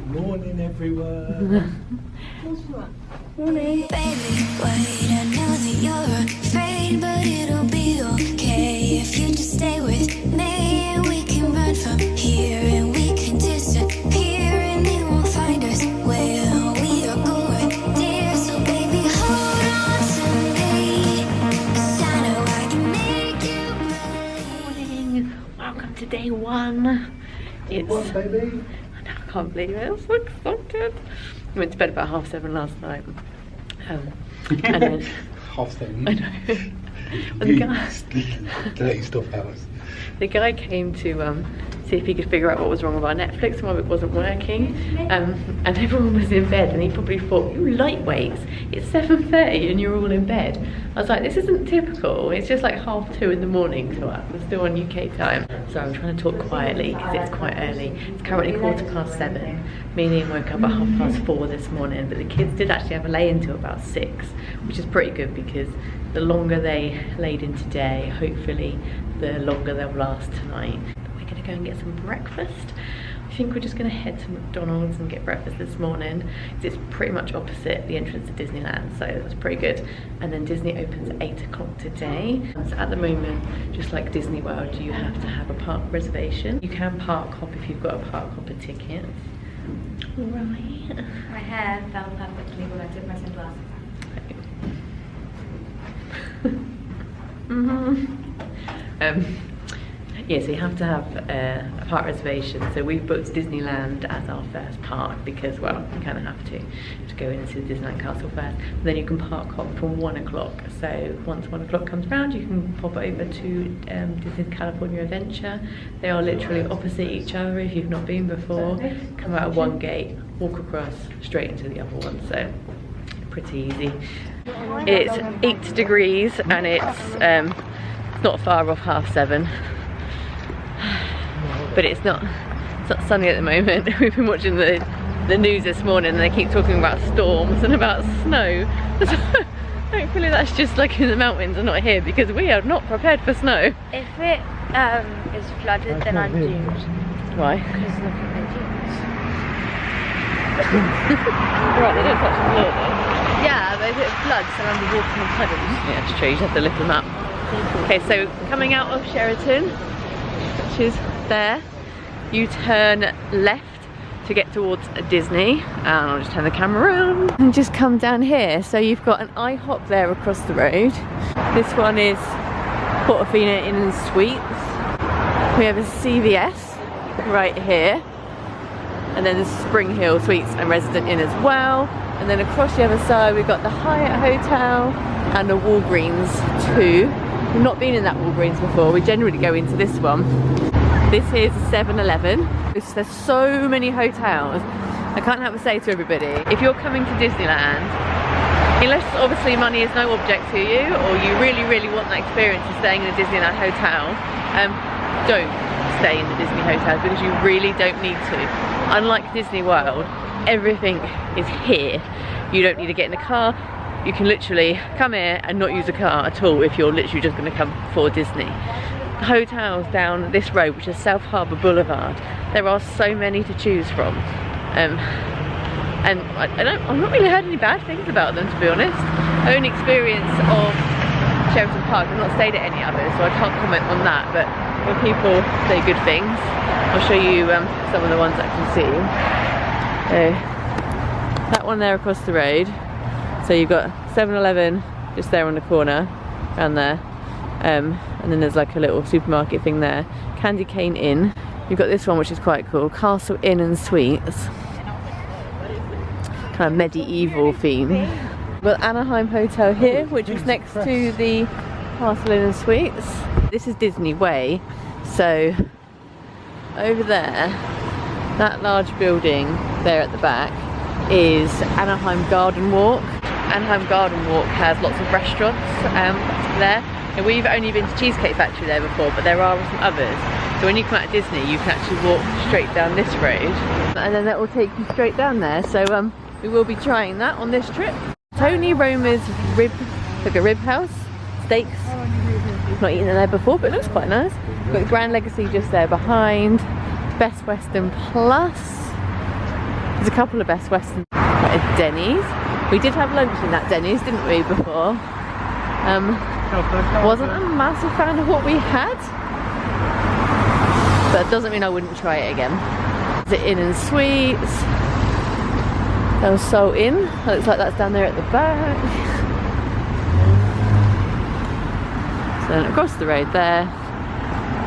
Morning, everyone. Morning. Baby, wait, I know that you're afraid, but it'll be okay if you just stay with me. And we can run from here and we can disappear and they won't find us where we are going, dear. So baby, hold on to me, 'cause I know I can make you believe. Morning. Welcome to day one. It's What, baby? I can't believe it. I'm so excited. I went to bed about 7:30 last night. And then 7:30. I know. And Dirty stuff hours. the guy came to see if he could figure out what was wrong with our Netflix and why it wasn't working. And everyone was in bed, and he probably thought, "You lightweights! It's 7:30 and you're all in bed." I was like, "This isn't typical. It's just like 2:30 in the morning to us. We're still on UK time." So I'm trying to talk quietly because it's quite early. It's currently 7:15, meaning I woke up at 4:30 this morning. But the kids did actually have a lay-in till about 6, which is pretty good because the longer they laid in today, hopefully the longer they'll last tonight. But we're gonna go and get some breakfast. I think we're just gonna head to McDonald's and get breakfast this morning. It's pretty much opposite the entrance to Disneyland, so that's pretty good. And then Disney opens at 8 o'clock today. So at the moment, just like Disney World, you have to have a park reservation. You can park hop if you've got a park hopper ticket. Right. My hair fell perfectly when I took my sunglasses Yeah, so you have to have a park reservation. So we've booked Disneyland as our first park because, well, you kind of have to go into the Disneyland Castle first. But then you can park hop from 1 o'clock. So once 1 o'clock comes around, you can pop over to Disneyland California Adventure. They are literally opposite each other if you've not been before. Come out of one gate, walk across, straight into the other one. So pretty easy. It's 8 degrees and it's not far off 7:30. But it's not sunny at the moment. We've been watching the news this morning and they keep talking about storms and about snow. So hopefully that's just like in the mountains and not here, because we are not prepared for snow. If it is flooded, then I'm doomed. Why? Because look at my jeans. Right, they don't touch the floor though. Yeah, but if it floods, then I'll be walking in puddles. Yeah, it's true, you just have to lift them up. Okay, so coming out of Sheraton, which is there, you turn left to get towards Disney, and I'll just turn the camera around and just come down here. So you've got an IHOP there across the road. This one is Portofino Inn and Suites. We have a CVS right here, and then the Spring Hill Suites and Resident Inn as well. And then across the other side we've got the Hyatt Hotel and the Walgreens too. We've not been in that Walgreens before. We generally go into this one. This is 7-Eleven. There's so many hotels. I can't help but say to everybody, if you're coming to Disneyland, unless obviously money is no object to you, or you really, really want that experience of staying in a Disneyland hotel, don't stay in the Disney hotels because you really don't need to. Unlike Disney World, everything is here. You don't need to get in the car. You can literally come here and not use a car at all if you're literally just going to come for Disney. Hotels down this road, which is South Harbour Boulevard, there are so many to choose from, and I've not really heard any bad things about them, to be honest. Own experience of Sheraton Park, I've not stayed at any others, so I can't comment on that, but when people say good things, I'll show you some of the ones I can see. That one there across the road. So you've got 7-Eleven just there on the corner, around there, and then there's like a little supermarket thing there. Candy Cane Inn. You've got this one which is quite cool, Castle Inn and Suites. Kind of medieval theme. We've got Anaheim Hotel here, which is next to the Castle Inn and Suites. This is Disney Way, so over there, that large building there at the back is Anaheim Garden Walk. Anaheim Garden Walk has lots of restaurants there. And we've only been to Cheesecake Factory there before, but there are some others. So when you come out of Disney, you can actually walk straight down this road, and then that will take you straight down there. So we will be trying that on this trip. Tony Roma's rib house, steaks. I've not eaten it there before, but it looks quite nice. We've got Grand Legacy just there behind. Best Western Plus. There's a couple of Best Westerns at Denny's. We did have lunch in that Denny's, didn't we, before? Wasn't a massive fan of what we had, but it doesn't mean I wouldn't try it again. The Inn and Suites. That was so in. Looks like that's down there at the back. So then across the road there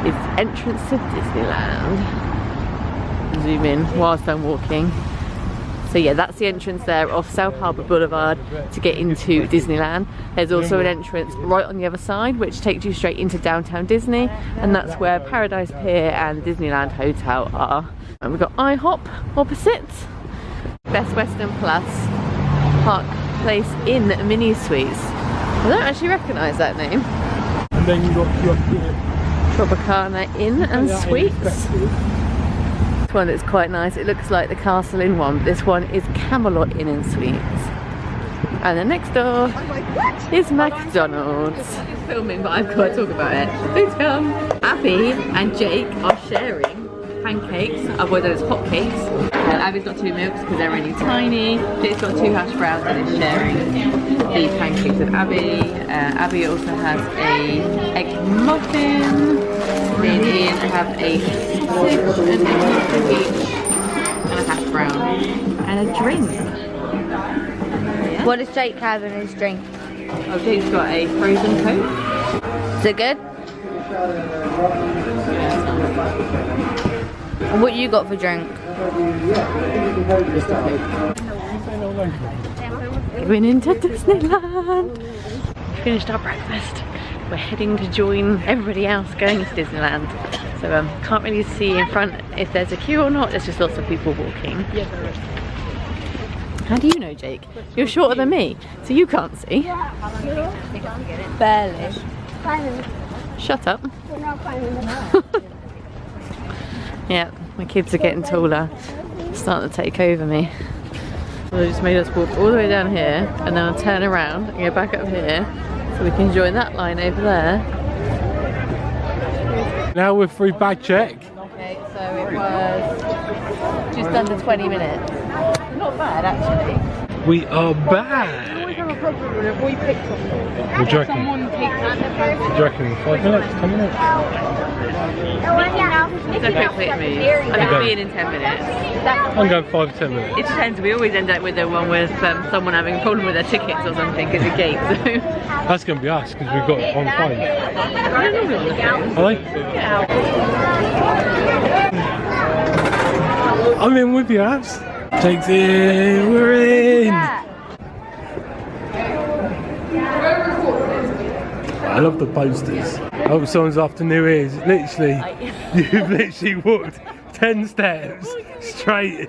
is the entrance to Disneyland. Zoom in whilst I'm walking. So yeah, that's the entrance there off South Harbour Boulevard to get into Disneyland. There's also an entrance right on the other side which takes you straight into downtown Disney, and that's where Paradise Pier and Disneyland Hotel are. And we've got IHOP opposite. Best Western Plus Park Place Inn Mini Suites. I don't actually recognise that name. And then you got your Tropicana Inn and Suites. This one is quite nice. It looks like the Castle Inn one, but this one is Camelot Inn and Suites. And then next door is McDonald's. It's filming, but I've got to talk about it. Abby and Jake are sharing pancakes, otherwise known as hot cakes. Abby's got 2 milks because they're really tiny. Jake's got 2 hash browns and is sharing the pancakes with Abby. Abby also has a egg muffin. Me and Ian have a sandwich, an egg muffin each, and a hash brown, and a drink. What does Jake have in his drink? Oh, Jake's got a frozen Coke. Is it good? And what you got for drink? Going into Disneyland. Finished our breakfast. We're heading to join everybody else going to Disneyland. So can't really see in front if there's a queue or not. There's just lots of people walking. How do you know, Jake? You're shorter than me, so you can't see. Barely. Shut up. Yeah, my kids are getting taller. Starting to take over me. So they just made us walk all the way down here and then I'll turn around and go back up here so we can join that line over there. Now we're through bag check. Okay, so it was just under 20 minutes. Not bad actually. We are back. We always have a problem if we pick something. What do you reckon? Someone takes What do you reckon? 5 minutes? 10 minutes? It's a quick move. I think being in 10 minutes. I'm going 5 to 10 minutes. It depends. We always end up with the one with someone having a problem with their tickets or something because of gate. So That's going to be us because we've got it on the phone. they're normally on the phone. Are they? Yeah. I'm in with you, Abs. Jake's in. We're in. I love the posters. I hope someone's after New Year's. Literally, you've literally walked 10 steps straight.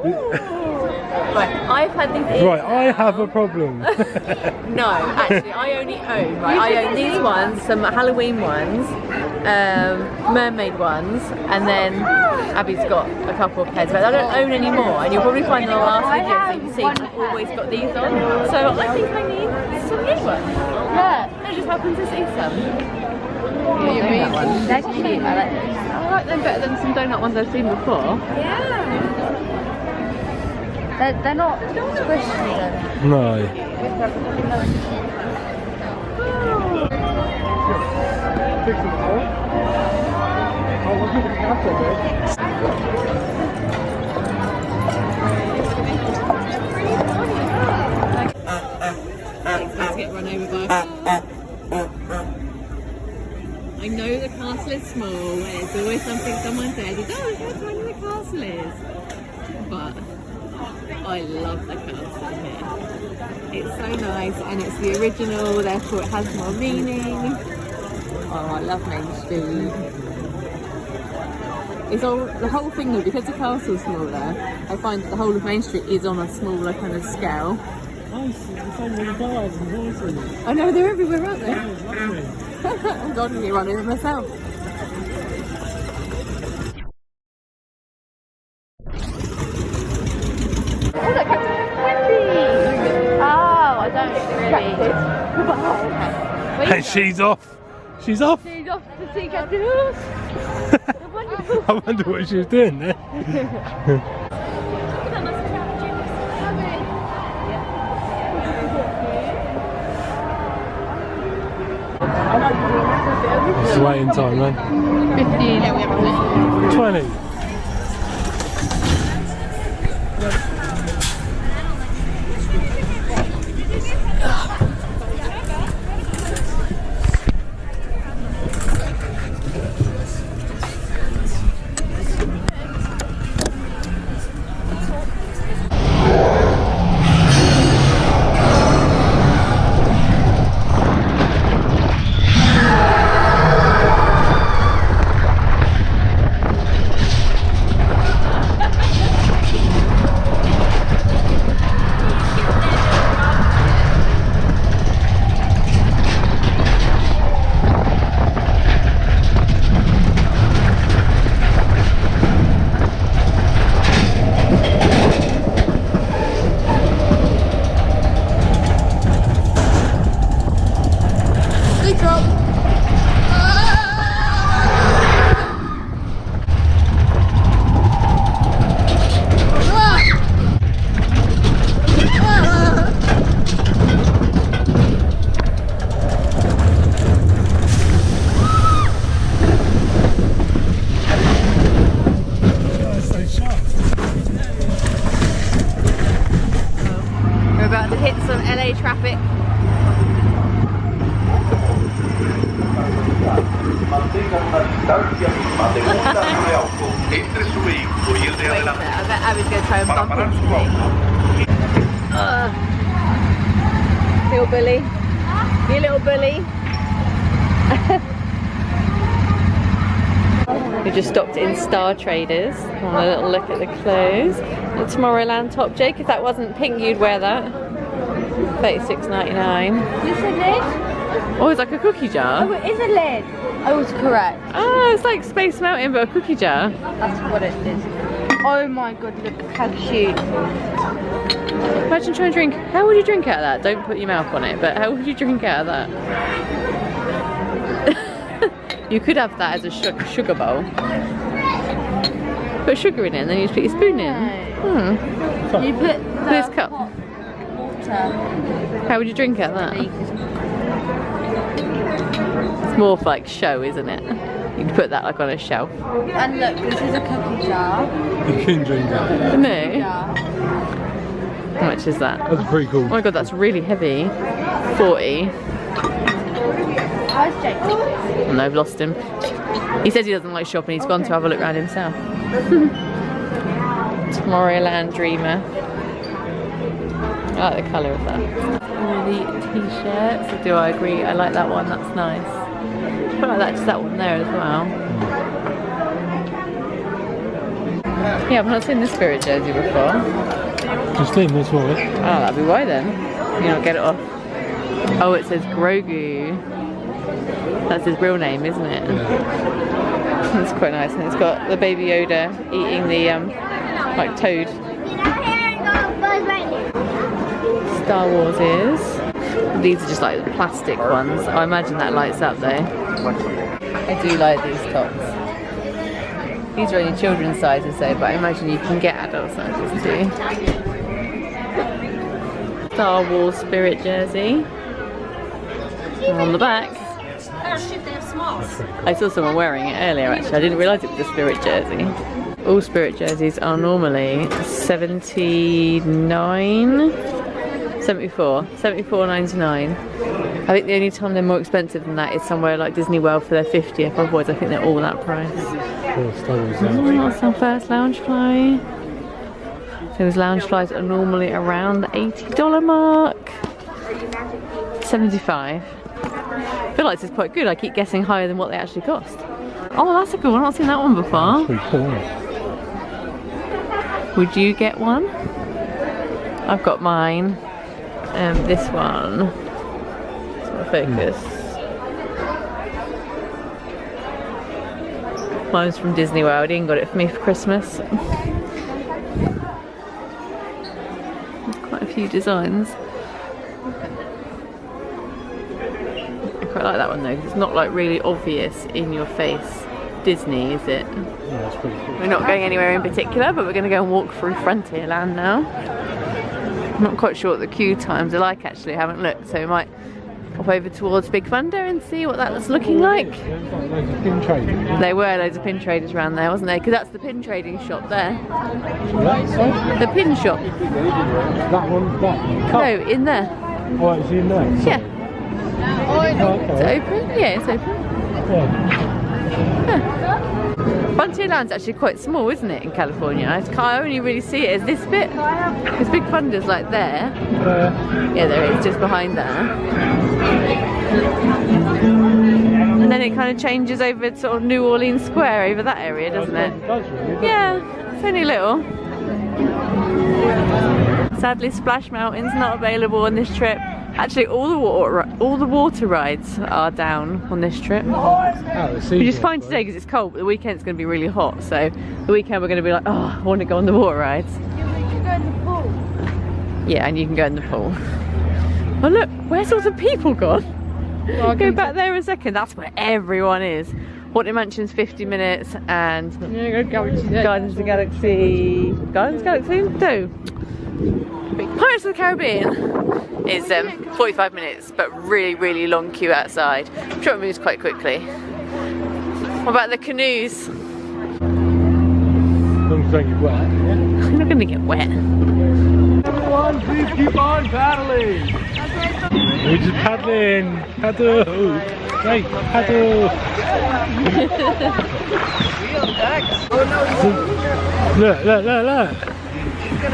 Right, I've had these ears. Right, I have a problem. No, actually, I only own, right, I own these ones, some Halloween ones, mermaid ones, and then Abby's got a couple of pairs, but I don't own any more, and you'll probably find in the last videos that you see I've always got these on, so I think I need some new ones. Yeah, I just happen to see some. They're cute. I like them. I like them better than some donut ones I've seen before. Yeah. They're not squishy though. No. Get run over by a car. I know the castle is small and it's always something someone says, oh, look how tiny the castle is. But I love the castle here. It's so nice and it's the original, therefore it has more meaning. Oh, I love Main Street. It's all, the whole thing though, because the castle's smaller, I find that the whole of Main Street is on a smaller kind of scale. I know, they're everywhere, aren't they? I'm going to run over myself. Oh, look, oh, I don't really. And she's off. She's off. She's off to see Captain Horse. I wonder what she was doing there. waiting time then? 15. 20. We're about to hit some LA traffic. I bet Abby's going to try and bump into me. Little bully. You little bully. We just stopped in Star Traders. Want a little look at the clothes. The Tomorrowland top, Jake. If that wasn't pink, you'd wear that. $36.99. Is it lid? Oh, it's like a cookie jar. Oh, it is a lid. I was correct. Oh, it's like Space Mountain, but a cookie jar. That's what it is. Oh my god, look how cute. Imagine trying to drink. How would you drink out of that? Don't put your mouth on it, but how would you drink out of that? You could have that as a sugar bowl. Put sugar in it and then you just put your spoon in. You put This cup. water. How would you drink out of that? It's more for like show, isn't it? You can put that like on a shelf. And look, this is a cookie jar. You can drink that. No. Yeah. How much is that? That's pretty cool. Oh my god, that's really heavy. 40. How's Jake? And I've lost him. He says he doesn't like shopping, he's gone to have a look around himself. Tomorrowland Dreamer. I like the colour of that. All the t-shirts. Do I agree? I like that one, that's nice. I quite like that, just that one there as well. Yeah, I've not seen this Spirit jersey before. Just in this one. Oh, that'd be why then. You don't get it off. Oh, it says Grogu. That's his real name, isn't it? Yeah. It's quite nice, and it's got the Baby Yoda eating the like toad. Star Wars is. These are just like the plastic ones. I imagine that lights up though. I do like these tops. These are only children's sizes though, but I imagine you can get adult sizes too. Star Wars Spirit jersey. And on the back. I saw someone wearing it earlier actually. I didn't realise it was a Spirit jersey. All Spirit jerseys are normally $74.99. I think the only time they're more expensive than that is somewhere like Disney World for their 50th. Otherwise I think they're all that price. That's our first lounge fly. Those lounge flies are normally around the $80 mark. 75. I feel like this is quite good. I keep guessing higher than what they actually cost. Oh, that's a good one. I've not seen that one before. Pretty cool. Would you get one? I've got mine. This one. Sort of focus. Mine's from Disney World. Ian got it for me for Christmas. Quite a few designs. I quite like that one though, because it's not like really obvious in your face Disney, is it? Yeah, that's pretty cool. We're not going anywhere in particular, but we're going to go and walk through Frontierland now. I'm not quite sure what the queue times are like actually, I haven't looked, so we might Pop over towards Big Thunder and see what that's looking like. Loads of pin trading. There were loads of pin traders around there, wasn't there? Because that's the pin trading shop there. That The pin shop. one, that. No, in there. Oh, it's in there. Yeah. Oh, Is it okay. open? Yeah, it's open. Yeah. Frontierland's actually quite small, isn't it, in California? I only really see it as this bit. Because Big Thunder's like there. Yeah, there is, just behind there. And then it kind of changes over to sort of New Orleans Square over that area, doesn't it? It does really, doesn't Yeah, it's only little. Sadly, Splash Mountain's not available on this trip. Actually, all the water rides are down on this trip. Which is fine today because it's cold, but the weekend's going to be really hot. So the weekend we're going to be like, oh, I want to go on the water rides. Yeah, we can go in the pool. Yeah, and you can go in the pool. Oh look, where's all the people gone? Go back there a second. That's where everyone is. Haunted Mansion's 50 minutes and Gardens of the Galaxy. Gardens of the Galaxy? No. Pirates of the Caribbean is 45 minutes, but really, really long queue outside. I'm sure it moves quite quickly. What about the canoes? Don't get wet. I'm not going to get wet. Everyone, please keep on paddling. We're just paddling. Paddle. Right, paddle. Look. I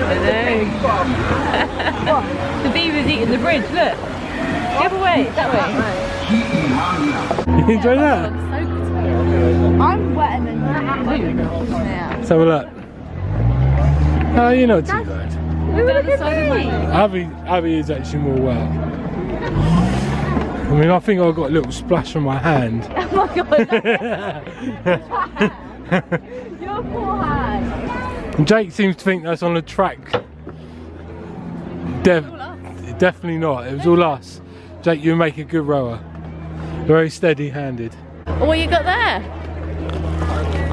know. The beaver's eating the bridge, look. The other way, that way. You enjoy that? I'm wetter than you. Yeah. Let's have a look. Oh, you're not too bad. Look at me. Abby is actually more wet. I mean, I think I got a little splash on my hand. Oh my god. Your poor hand. Jake seems to think that's on the track. Definitely not. It was all us. Jake, you make a good rower. Very steady-handed. Oh, what you got there?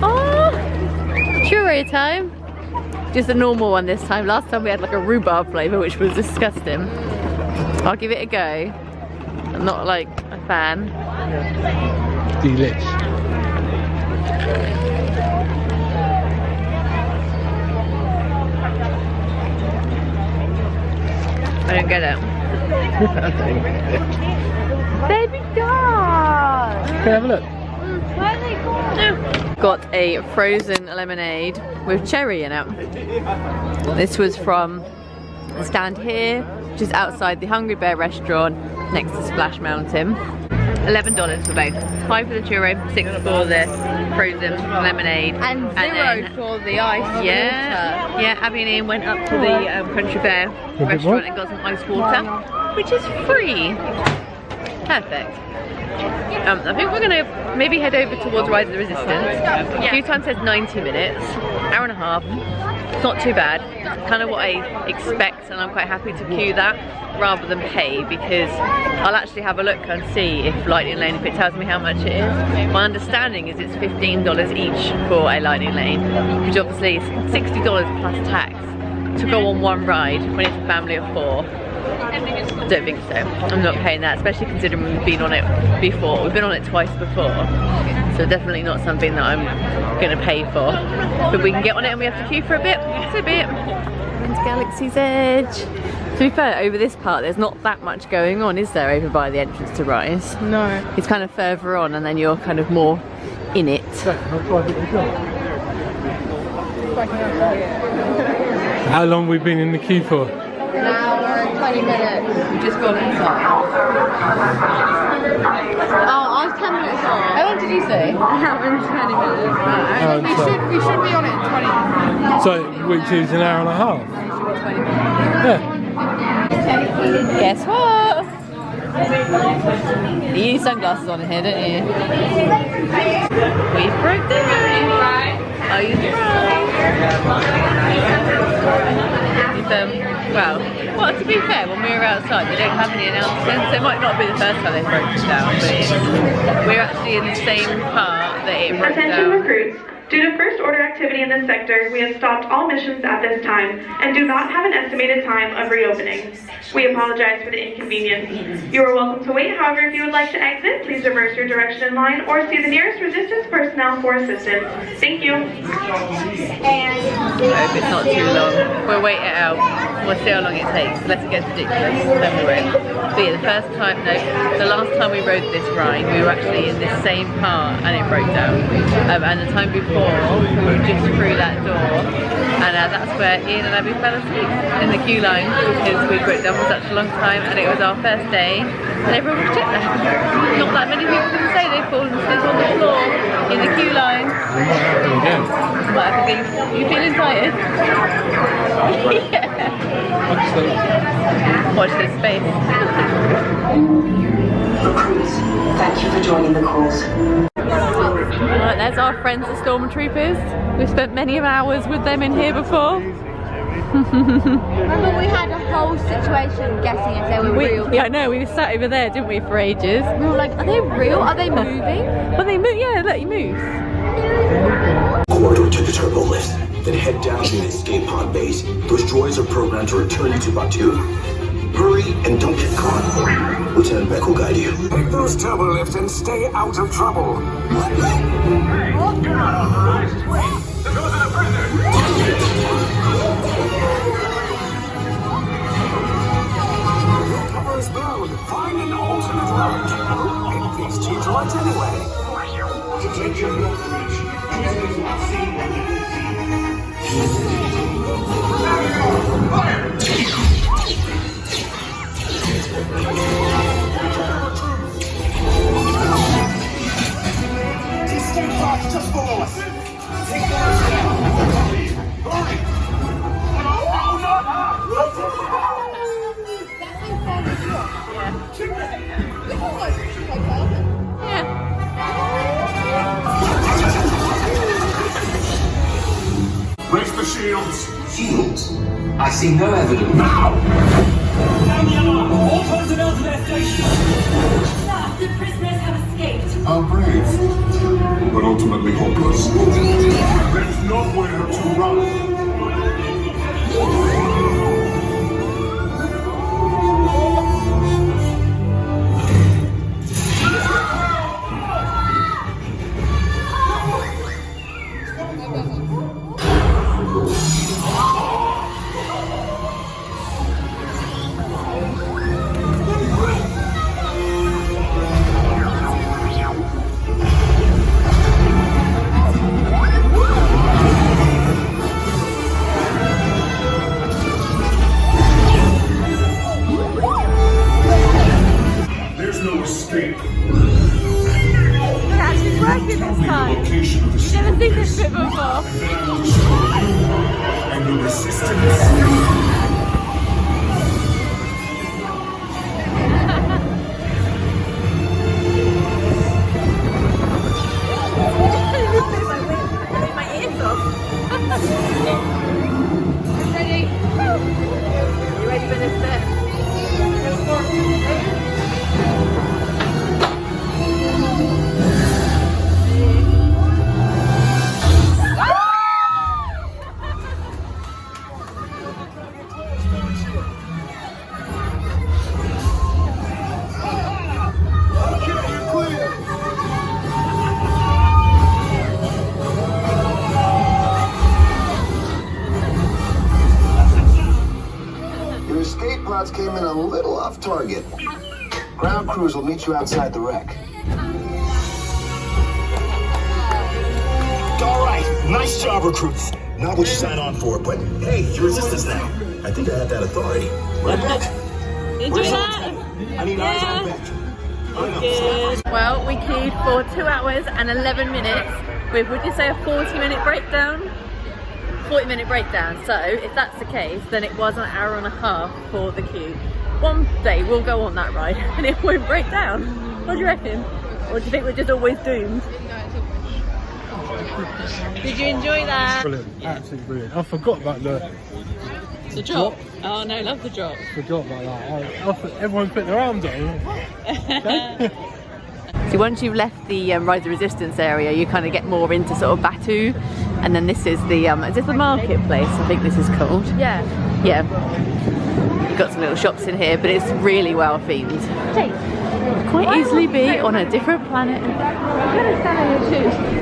Oh, churro time. Just a normal one this time. Last time we had like a rhubarb flavour, which was disgusting. I'll give it a go. I'm not like a fan. Delish. I don't get it. Baby dog! Okay, have a look. Where are they going? Got a frozen lemonade with cherry in it. This was from the stand here, which is outside the Hungry Bear restaurant next to Splash Mountain. $11 for both. 5 for the churro, 6 for the frozen lemonade. And zero for the ice water. Yeah, Abby and Ian went up to the Country Bear restaurant and got some ice water, which is free. Perfect. I think we're gonna maybe head over towards Rise of the Resistance. Queue time says 90 minutes, hour and a half. It's not too bad. It's kind of what I expect, and I'm quite happy to queue that rather than pay, because I'll actually have a look and see if Lightning Lane, if it tells me how much it is. My understanding is it's $15 each for a Lightning Lane, which obviously is $60 plus tax to go on one ride when it's a family of 4. I don't think so. I'm not paying that, especially considering we've been on it before. We've been on it twice before, so definitely not something that I'm going to pay for. But we can get on it and we have to queue for a bit, so be it. Into Galaxy's Edge. To be fair, over this part there's not that much going on, is there, over by the entrance to Rise? No. It's kind of further on and then you're kind of more in it. How long have we been in the queue for? An hour and 20 minutes. We've just gone inside. Oh, I was 10 minutes on. How long did you say? An hour and 20 minutes. We should be on it in 20. So, which is an hour and a half? Yeah. Guess what? You need sunglasses on here, don't you? We broke the moon. Are you surprised? Well, to be fair, when we were outside, they don't have any announcements. It might not be the first time they've broken it down, but we're actually in the same part that it broke Attention down. recruits, Due to first order activity in this sector, we have stopped all missions at this time and do not have an estimated time of reopening. We apologize for the inconvenience. You are welcome to wait. However, if you would like to exit, please reverse your direction in line or see the nearest resistance personnel for assistance. Thank you. I hope it's not too long. We'll wait it out. We'll see how long it takes. Unless it gets ridiculous, then we won't. But yeah, the last time we rode this ride, we were actually in this same part and it broke down. And the time before, we were just through that door, and that's where Ian and Abby fell asleep in the queue line because we'd worked down for such a long time, and it was our first day, and everyone was jet lagged. Not that many people can say they've fallen asleep on the floor in the queue line. Might have been. You feeling tired? Yeah. Watch this space. Thank you for joining the course. Right, there's our friends the Stormtroopers. We've spent many hours with them in here before. Remember we had a whole situation guessing if they were real. Yeah, I know, we sat over there, didn't we, for ages? We were like, are they real? Are they moving? Well, they move, yeah, look, he moves. Corridor to the turbo lift, then head down to the escape pod base. Those droids are programmed to return you to Batu. Hurry and don't get caught. Lieutenant Beck will guide you. Take those turbo lifts and stay out of trouble. Cover is blown. Find an alternate route. Pick these two droids anyway. Detention block breach. Prisoners not seen by the Fire! Escape pods just below us. Take those down. Hurry! Raise the shields. Shields? I see no evidence. Now! Sound the alarm! All personnel to their stations! Sir, the prisoners have escaped. How brave, but ultimately hopeless. There's nowhere to run. There's no escape. They're actually working this time. Location of the You've never seen this bit before. and then I will destroy you and the resistance. My ears off. Ready? You ready for this bit? Your escape pods came in a little off target. Ground crews will meet you outside the wreck. All right, nice job, recruits. Not what you signed on for, but hey, you're resistance now. I think I have that authority. Right back. Enjoy that. I need eyes on Beck. Well, we queued for 2 hours and 11 minutes with, would you say, a 40-minute breakdown? 40-minute breakdown. So if that's the case, then it was an hour and a half for the queue. One day we'll go on that ride and it won't break down. What do you reckon? Or do you think we're just always doomed? Did you enjoy that? Brilliant, absolutely brilliant. I forgot about the drop. Oh no, love the drop. Forgot about that. Everyone put their arms on. Okay. So once you've left the Rise of Resistance area, you kind of get more into sort of Batu, and then this is the is this the marketplace? I think this is called. Yeah. Yeah. You've got some little shops in here, but it's really well themed. Quite easily be on a different planet.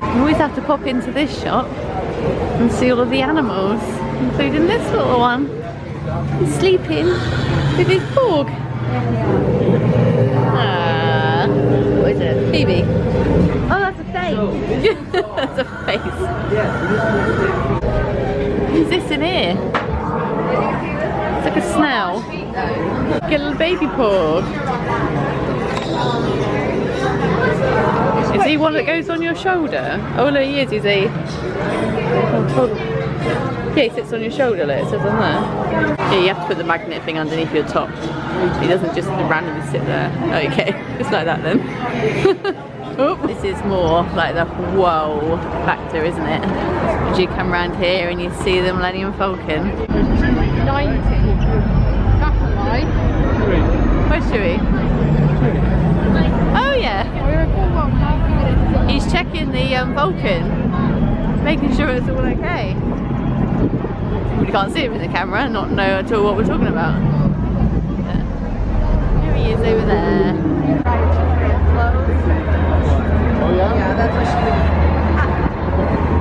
You always have to pop into this shop and see all of the animals, including this little one. He's sleeping with his dog. What is it? Phoebe. Oh, that's a face. That's a face. Who's this in here? It's like a snail. Get a little baby porg. Is he one that goes on your shoulder? Oh no, he is. He's a... Yeah, he sits on your shoulder, like it says on there. Yeah, you have to put the magnet thing underneath your top. He doesn't just randomly sit there. Okay, just like that then. Oh, this is more like the whoa factor, isn't it? As you come around here and you see the Millennium Falcon. 90. That's a lie. Where's Chewie? Oh yeah. He's checking the Vulcan, making sure it's all okay. We can't see him in the camera, not know at all what we're talking about. Yeah. Here he is over there. Oh yeah? Yeah, that's what she did.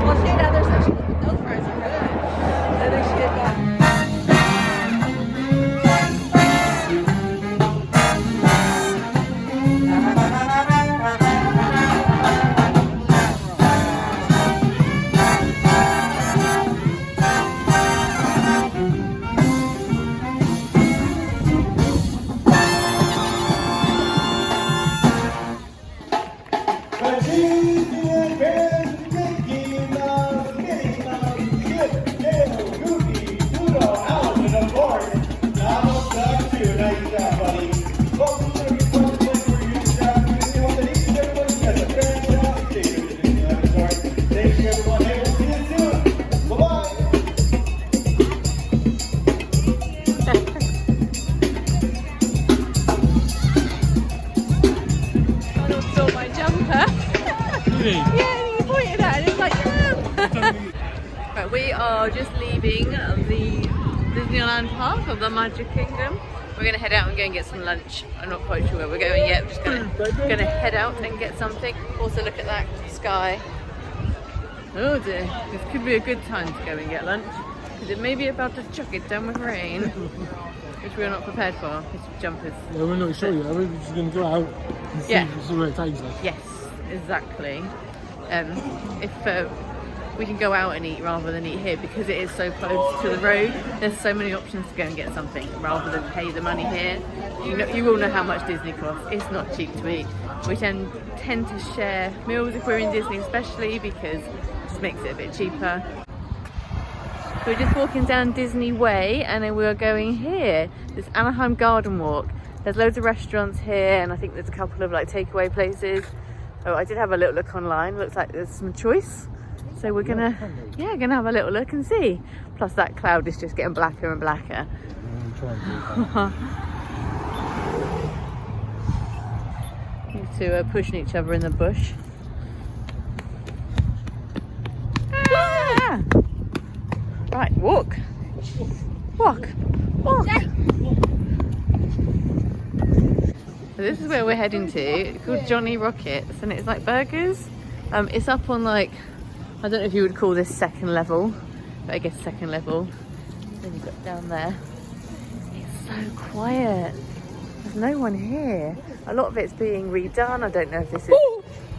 Well, she had others that she did. Those fries are good. I think she did We are just leaving the Disneyland Park of the Magic Kingdom. We're going to head out and go and get some lunch. I'm not quite sure where we're going yet. We're just going to head out and get something. Also look at that sky. Oh dear, this could be a good time to go and get lunch, because it may be about to chuck it down with rain, which we're not prepared for, because jumpers. Yeah, we're not sure yet. We're just going to go out and see where it takes us. Yes, exactly. If we can go out and eat rather than eat here, because it is so close to the road. There's so many options to go and get something rather than pay the money here. You all know how much Disney costs. It's not cheap to eat. We tend to share meals if we're in Disney, especially because it just makes it a bit cheaper. We're just walking down Disney Way, and then we're going here, this Anaheim Garden Walk. There's loads of restaurants here, and I think there's a couple of like takeaway places. Oh, I did have a little look online. Looks like there's some choice. So we're gonna have a little look and see. Plus that cloud is just getting blacker and blacker. These two are pushing each other in the bush. Ah! Right, walk. Walk. Walk. So this is where we're heading to. It's called Johnny Rockets, and it's like burgers. It's up on like, I don't know if you would call this second level, but I guess second level. Then you've got down there. It's so quiet. There's no one here. A lot of it's being redone. I don't know if this is...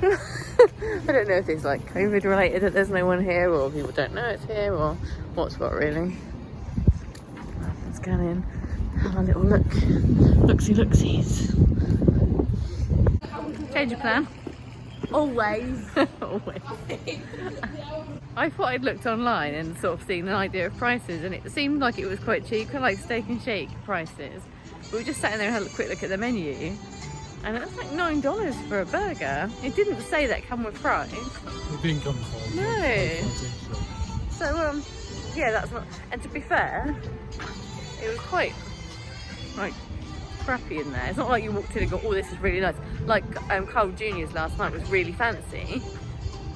I don't know if it's like COVID related that there's no one here, or people don't know it's here, or what's what really. Let's go in, have a little look. Looksie-looksies. Change your plan. Always. Always. I thought I'd looked online and sort of seen an idea of prices, and it seemed like it was quite cheap, kind of like Steak and Shake prices. We were just sat there and had a quick look at the menu, and it was like $9 for a burger. It didn't say that come with fries. It didn't come with fries. No. So yeah, that's not. And to be fair, it was quite like crappy in there. It's not like you walked in and go, oh, this is really nice. Like Carl Jr.'s last night was really fancy.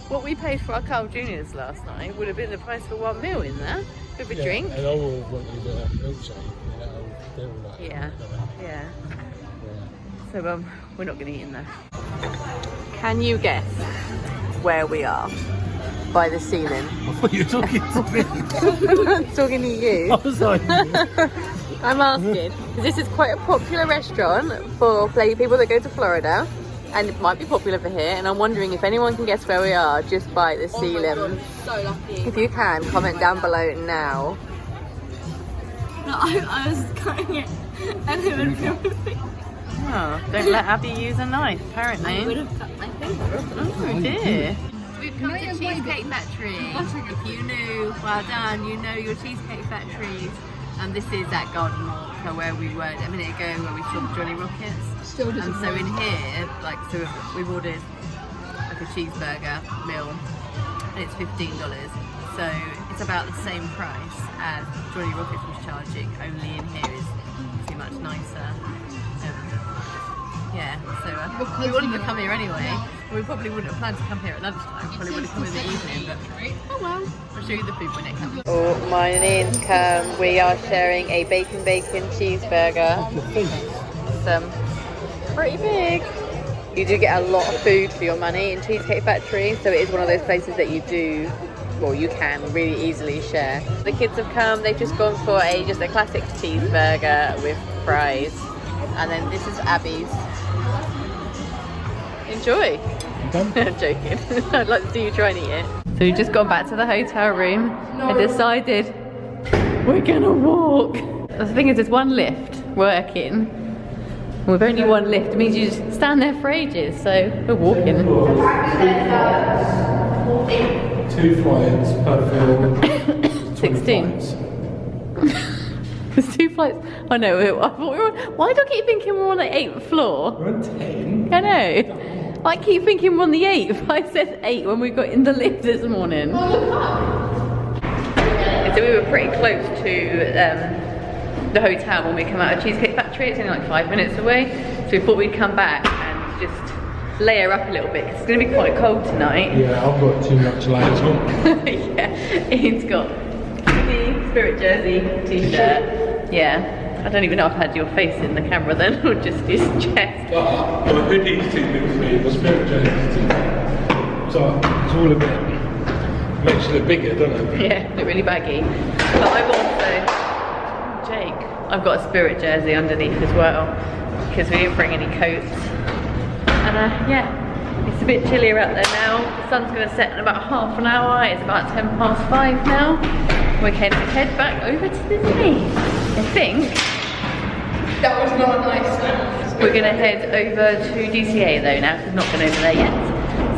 What we paid for our Carl Jr.'s last night would have been the price for one meal in there with a drink. And I will want you to milkshake. Yeah. So we're not going to eat in there. Can you guess where we are? By the ceiling. I thought you were talking to me. I'm talking to you. I was like, I'm asking, because this is quite a popular restaurant for people that go to Florida, and it might be popular for here, and I'm wondering if anyone can guess where we are just by the ceiling. Oh my God, so lucky. If you can, comment down below now. No, I was cutting it and it would feel Oh, don't let Abby use a knife, apparently. I would have cut my finger. Oh dear. We've come to Cheesecake Factory. If you knew, well done, you know your Cheesecake Factories. And this is at Garden Walk, where we were a minute ago, where we saw the Johnny Rockets. And so in here, like, so we've ordered like a cheeseburger meal, and it's $15. So it's about the same price as Johnny Rockets was charging, only in here is too much nicer. Yeah, so we wanted to come here anyway. We probably wouldn't have planned to come here at lunchtime, probably would have come in the evening, but oh well. I'll show you the food when it comes. Oh, mine and Ian's we are sharing a bacon cheeseburger. It's pretty big. You do get a lot of food for your money in Cheesecake Factory, so it is one of those places that you can really easily share. The kids have come, they've just gone for just a classic cheeseburger with fries. And then this is Abby's. Enjoy. I'm joking. I'd like to see you try and eat it. So we've just gone back to the hotel room and decided we're gonna walk. The thing is, there's one lift working. With only one lift, it means you just stand there for ages. So we're walking. 2 flights per film. 16. There's 2 flights. Oh no, I thought we were on, why do I keep thinking we're on the 8th floor? We're on 10. I know. I keep thinking we're on the 8th. I said 8 when we got in the lift this morning. So we were pretty close to the hotel when we come out of Cheesecake Factory. It's only like 5 minutes away. So we thought we'd come back and just layer up a little bit because it's going to be quite cold tonight. Yeah, I've got too much layers on. Yeah, Ian's got the Spirit jersey, t-shirt. Yeah. I don't even know if I had your face in the camera then, or just his chest. My hoodie's too big for me, my Spirit jersey's too big. So it's all a bit, makes you look bigger, doesn't it? Yeah, look really baggy. But I've also, Jake, I've got a Spirit jersey underneath as well, because we didn't bring any coats. And yeah, it's a bit chillier out there now. The sun's going to set in about half an hour. It's about 5:10 now. We can head back over to Disney. I think That was not nice. we're going to head over to DCA though now, because we've not been over there yet.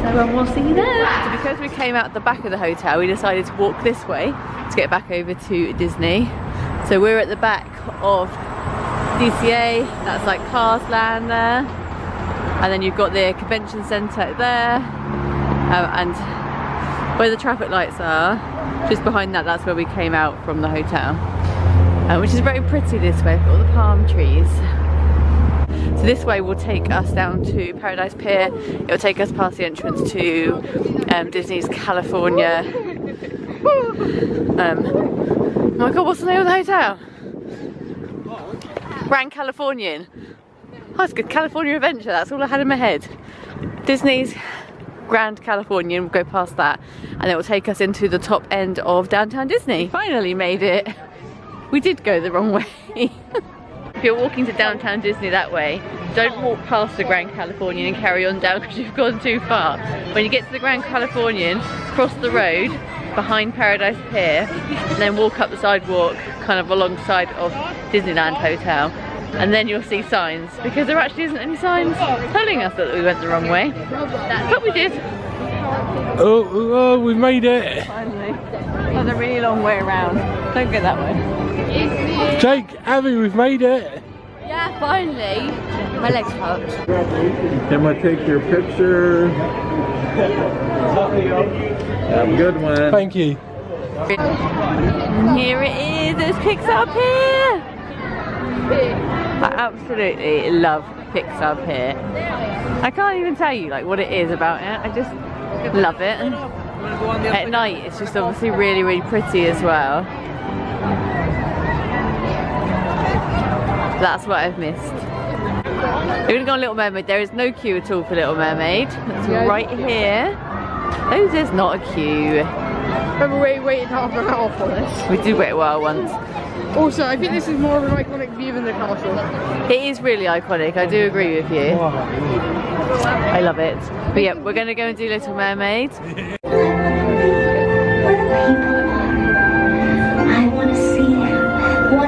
So we'll see you there. So because we came out the back of the hotel, we decided to walk this way to get back over to Disney. So we're at the back of DCA, that's like Cars Land there. And then you've got the convention centre there. And where the traffic lights are, just behind that, that's where we came out from the hotel. Which is very pretty this way, with all the palm trees. So this way will take us down to Paradise Pier. It will take us past the entrance to Disney's California. Oh my god, what's the name of the hotel? Grand Californian. Oh, it's good. California Adventure, that's all I had in my head. Disney's Grand Californian, we'll go past that. And it will take us into the top end of downtown Disney. Finally made it. We did go the wrong way. If you're walking to downtown Disney that way, don't walk past the Grand Californian and carry on down because you've gone too far. When you get to the Grand Californian, cross the road behind Paradise Pier and then walk up the sidewalk kind of alongside of Disneyland Hotel, and then you'll see signs, because there actually isn't any signs telling us that we went the wrong way, but we did. Oh, we made it. Finally. That's a really long way around. Don't go that way. Jake, Abby, we've made it. Yeah, finally. My legs hurt. Can I take your picture? Have a good one. Thank you. And here it is, there's Pixar Pier. I absolutely love Pixar Pier. I can't even tell you like what it is about it. I just love it. At night it's just obviously really, really pretty as well. That's what I've missed. We're gonna go on Little Mermaid. There is no queue at all for Little Mermaid. It's right here. Oh, there's not a queue. Remember we waited half an hour for this. We did wait a while once. Also, I think this is more of an iconic view than the castle. It is really iconic, I do agree with you. I love it. But yeah, we're gonna go and do Little Mermaid. I wanna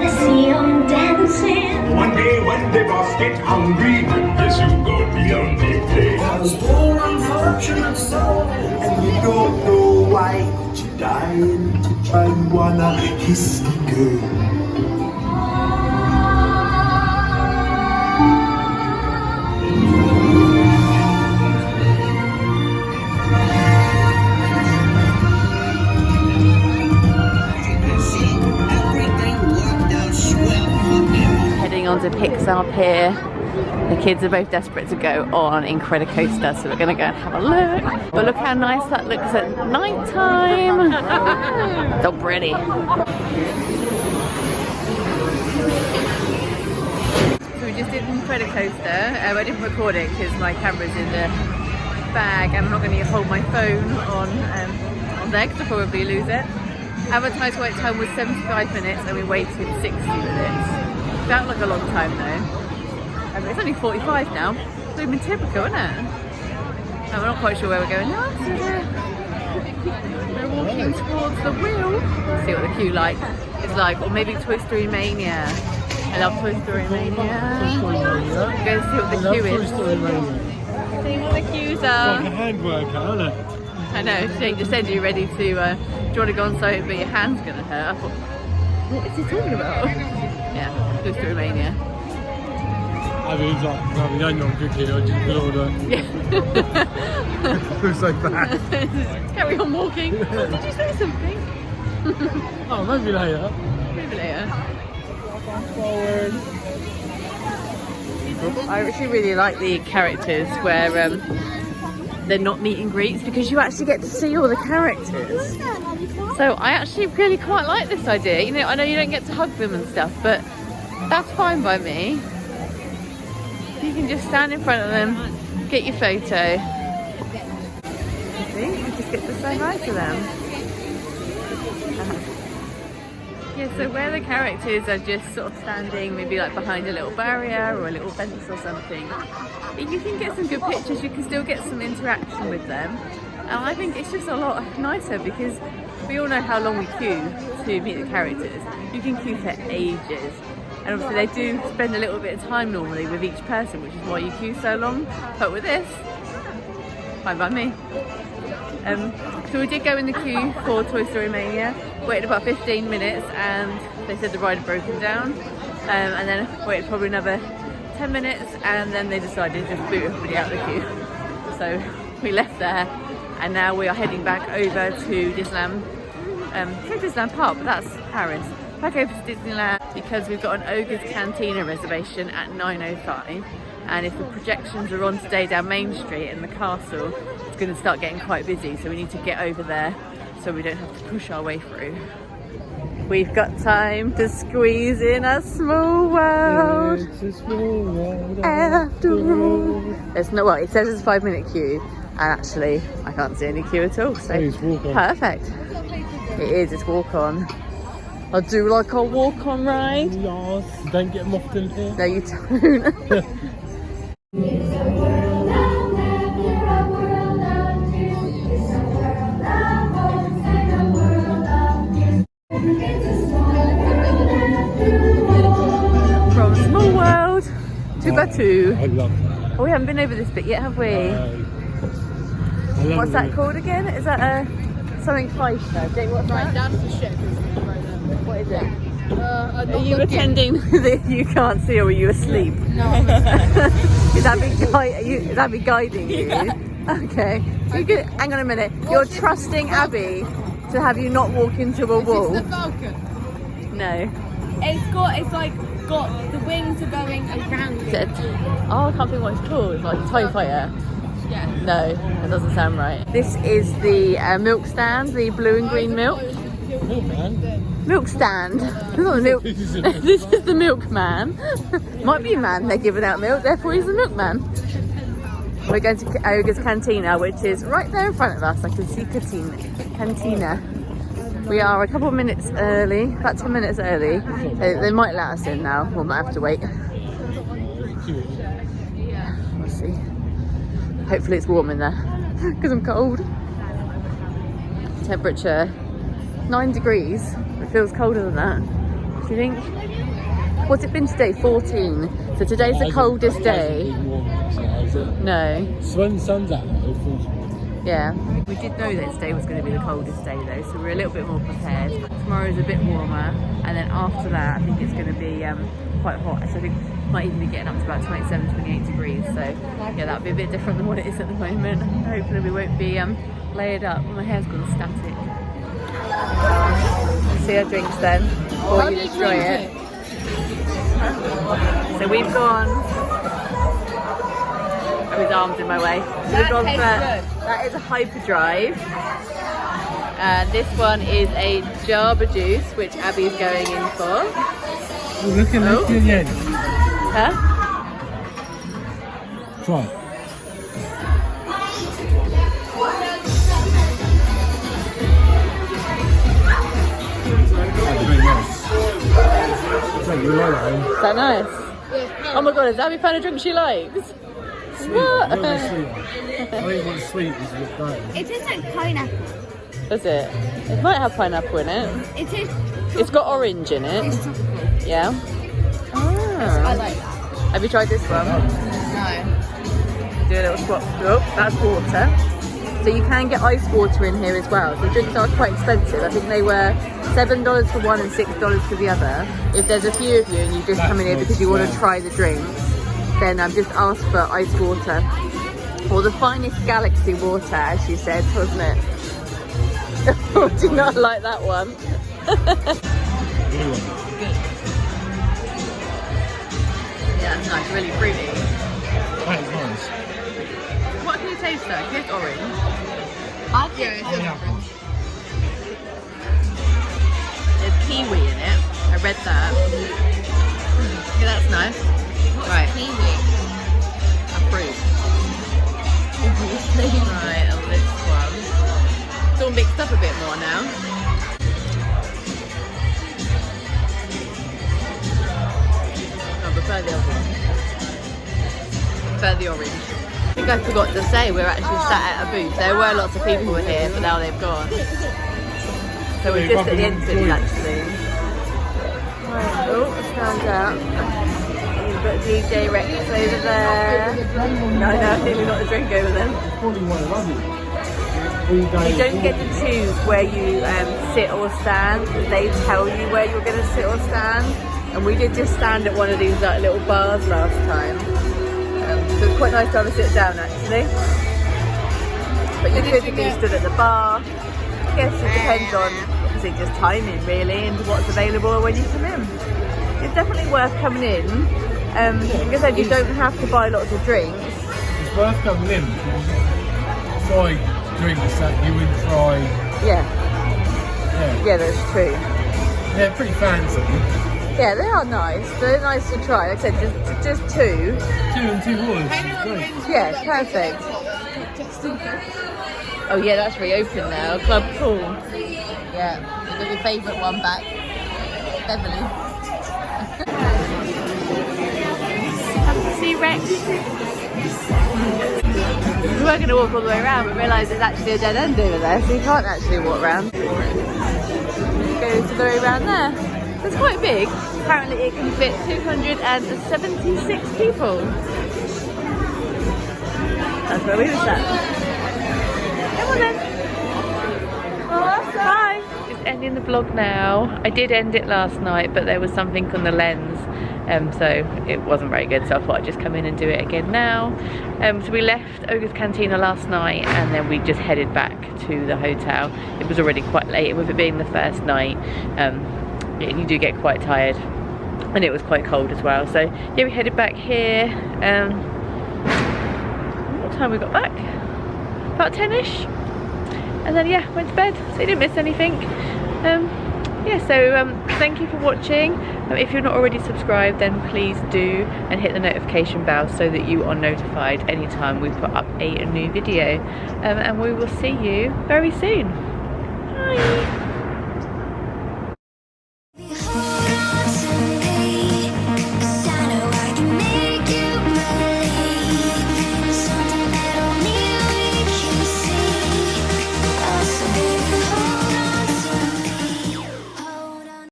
see them dancing. One day when the boss get hungry, yes, you go beyond the play. I was born unfortunate soul, and you don't know why. You dying to try, you wanna kiss the girl. Heading on to Pixar Pier. The kids are both desperate to go on Incredicoaster, so we're going to go and have a look. But look how nice that looks at night time. So pretty. So we just did Incredicoaster. I didn't record it because my camera's in the bag and I'm not going to hold my phone on there because I'll probably lose it. Advertised wait time was 75 minutes and we waited 60 minutes. Felt like a long time though. It's only 45 now. It's been typical, isn't it? And we're not quite sure where we're going now. So we're walking towards the wheel. See what the queue is like, or maybe Toy Story Mania. I love Toy Story Mania. Go see what the queue is. See what the queues are. It's like a hand workout, isn't it? I know. Shane just said, "Are you ready to? Do you want to go on something, but your hand's gonna hurt?" I thought, what is he talking about? Yeah, Toy Story Mania. I mean, it's like, no, we don't know I'm good here, I just put order. Yeah. It was so bad. Carry on walking. Oh, did you say something? Oh, maybe later. Maybe later. Forward. I actually really like the characters where they're not meet and greets because you actually get to see all the characters. So I actually really quite like this idea. You know, I know you don't get to hug them and stuff, but that's fine by me. You can just stand in front of them, get your photo. See, you just get to say hi to them. Yeah, so where the characters are just sort of standing, maybe like behind a little barrier or a little fence or something, you can get some good pictures, you can still get some interaction with them. And I think it's just a lot nicer because we all know how long we queue to meet the characters. You can queue for ages. And obviously they do spend a little bit of time normally with each person, which is why you queue so long. But with this, fine by me. So we did go in the queue for Toy Story Mania, waited about 15 minutes and they said the ride had broken down. And then waited probably another 10 minutes and then they decided to just boot everybody out of the queue. So we left there and now we are heading back over to Disneyland. Disneyland Park, but that's Paris. Back over to Disneyland because we've got an Ogas Cantina reservation at 9:05 and if the projections are on today down Main Street in the castle, it's going to start getting quite busy, so we need to get over there so we don't have to push our way through. We've got time to squeeze in a small world. It's a small world after all. There's no, well, it says it's a 5-minute queue and actually I can't see any queue at all, so perfect. It is, it's walk on. I do like a walk-on ride. Yes. Don't get them often here. No, you don't. From Small World to Batu. I love that. Oh, we haven't been over this bit yet, have we? What's that called again? Is that a something Fleischer? Jake, what's that? That's the ship. What is it? Are you attending that you can't see or are you asleep? No. Is that me guiding you? Yeah. Okay. You could, hang on a minute. You're trusting Abby to have you not walk into a wall? Is this the Falcon? No. It's like got the wings are going around Is it. it oh, I can't think what it's called. Like a TIE fighter. Yeah. No, that doesn't sound right. This is the milk stand, the blue and green milk. Milk stand. It's not the milk. This is the milkman. Might be a man, they're giving out milk, therefore he's the milkman. We're going to Ogas Cantina, which is right there in front of us. I can see Cantina. We are a couple of minutes early, about 10 minutes early. So they might let us in now. We might have to wait. We'll see. Hopefully it's warm in there because I'm cold. Temperature 9 degrees. It feels colder than that. Do you think? What's it been today? 14. So today's the coldest day. No. Sun's out though. Yeah. We did know that today was going to be the coldest day though, so we're a little bit more prepared. Tomorrow's a bit warmer, and then after that I think it's going to be quite hot. So I think might even be getting up to about 27, 28 degrees. So yeah, that'll be a bit different than what it is at the moment. Hopefully we won't be layered up. My hair's gone static. See our drinks then, before you destroy it. So we've gone. Oh, his arm's in my way. So we've gone for that is a hyperdrive. And this one is a Java juice, which Abby's going in for. Oh, look at the end. Huh? Try. Is that nice? Oh my god, has Abby found a drink she likes? Sweet. What? I think what's sweet is the guy. It tastes like pineapple. Does it? It might have pineapple in it. It tastes. It's got orange in it. It's tropical. Yeah. I Ah. like that. Have you tried this one? No. Do a little swap. Oh, that's water. So you can get ice water in here as well. So drinks are quite expensive. I think they were $7 for one and $6 for the other. If there's a few of you and you just come in here because you want to try the drinks, then just ask for ice water. Or the finest galaxy water, as she said, wasn't it? Oh, do not like that one. Good. Yeah, that's nice, really fruity. That is nice. What can you taste though? Can you taste orange? There's kiwi in it. I read that. Yeah, that's nice. Right. Kiwi. A fruit. Right, and this one. It's all mixed up a bit more now. I prefer the other one. Prefer the orange. I think I forgot to say we're actually sat at a booth. There were lots of people here, but now they've gone. So we're just at the entrance actually. Right, oh, stand out. You've got DJ Rex over there. No, clearly not the drink over there. You don't get to choose where you sit or stand. They tell you where you're going to sit or stand. And we did just stand at one of these like little bars last time. So it's quite nice to have a sit down actually. But you could be stood at the bar. I guess it depends on obviously just timing really and what's available when you come in. It's definitely worth coming in. Like I said, you don't have to buy lots of drinks. It's worth coming in. Try drinks that you would try. Yeah, that's true. They're pretty fancy. Yeah, they are nice. They're nice to try. Like I said, just two. 2 and 2 waters. Great. Yeah, perfect. Oh yeah, that's reopened now. Club Pool. Yeah, you got your favourite one back. Beverly. See Rex. We were going to walk all the way around, but realised there's actually a dead end over there, so you can't actually walk around. Go to the way around there. It's quite big. Apparently it can fit 276 people. That's where we were sat. Come on then. Bye. Just ending the vlog now. I did end it last night, but there was something on the lens. So it wasn't very good, so I thought I'd just come in and do it again now. So we left Ogas Cantina last night and then we just headed back to the hotel. It was already quite late, with it being the first night. You do get quite tired and it was quite cold as well. So yeah, we headed back here. What time we got back? About 10ish, and then yeah, went to bed. So you didn't miss anything. Yeah, so thank you for watching. If you're not already subscribed, then please do, and hit the notification bell so that you are notified anytime we put up a new video. And we will see you very soon. Bye.